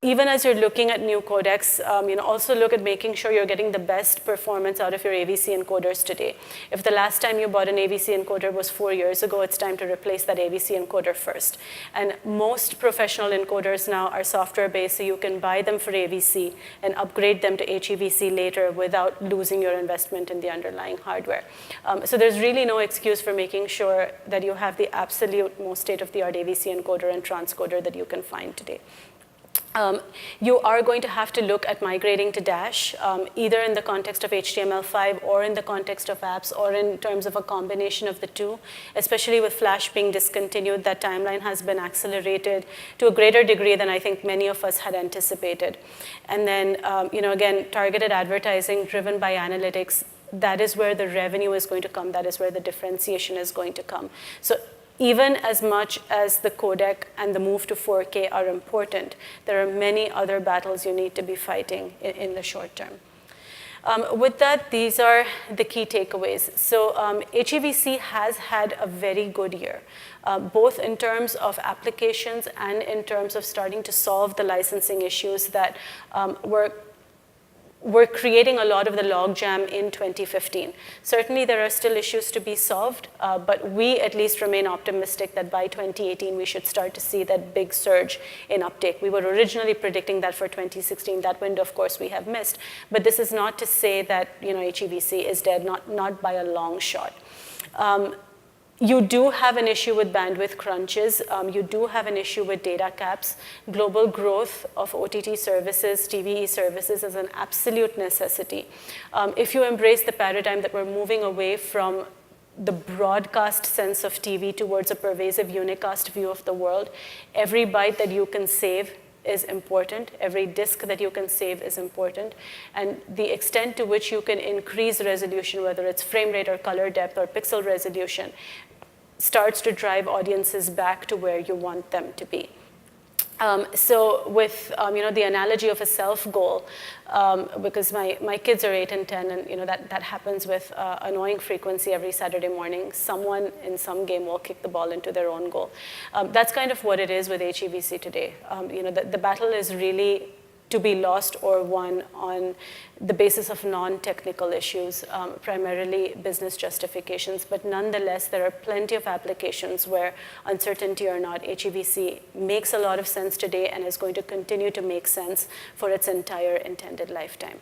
even as you're looking at new codecs, also look at making sure you're getting the best performance out of your AVC encoders today. If the last time you bought an AVC encoder was 4 years ago, it's time to replace that AVC encoder first. And most professional encoders now are software-based, so you can buy them for AVC and upgrade them to HEVC later without losing your investment in the underlying hardware. So there's really no excuse for making sure that you have the absolute most state-of-the-art AVC encoder and transcoder that you can find today. You are going to have to look at migrating to Dash, either in the context of HTML5 or in the context of apps or in terms of a combination of the two. Especially with Flash being discontinued, that timeline has been accelerated to a greater degree than I think many of us had anticipated. And then, again, targeted advertising driven by analytics, that is where the revenue is going to come. That is where the differentiation is going to come. So even as much as the codec and the move to 4K are important, there are many other battles you need to be fighting in the short term. With that, these are the key takeaways. So HEVC has had a very good year, both in terms of applications and in terms of starting to solve the licensing issues that were creating a lot of the logjam in 2015. Certainly, there are still issues to be solved, but we at least remain optimistic that by 2018, we should start to see that big surge in uptake. We were originally predicting that for 2016. That window, of course, we have missed. But this is not to say that HEVC is dead, not by a long shot. You do have an issue with bandwidth crunches. You do have an issue with data caps. Global growth of OTT services, TVE services is an absolute necessity. If you embrace the paradigm that we're moving away from the broadcast sense of TV towards a pervasive unicast view of the world, every byte that you can save is important. Every disk that you can save is important. And the extent to which you can increase resolution, whether it's frame rate or color depth or pixel resolution, starts to drive audiences back to where you want them to be. So with the analogy of a self goal, because my kids are 8 and 10, and that happens with annoying frequency every Saturday morning. Someone in some game will kick the ball into their own goal. That's kind of what it is with HEVC today. The battle is really to be lost or won on the basis of non-technical issues, primarily business justifications. But nonetheless, there are plenty of applications where, uncertainty or not, HEVC makes a lot of sense today and is going to continue to make sense for its entire intended lifetime.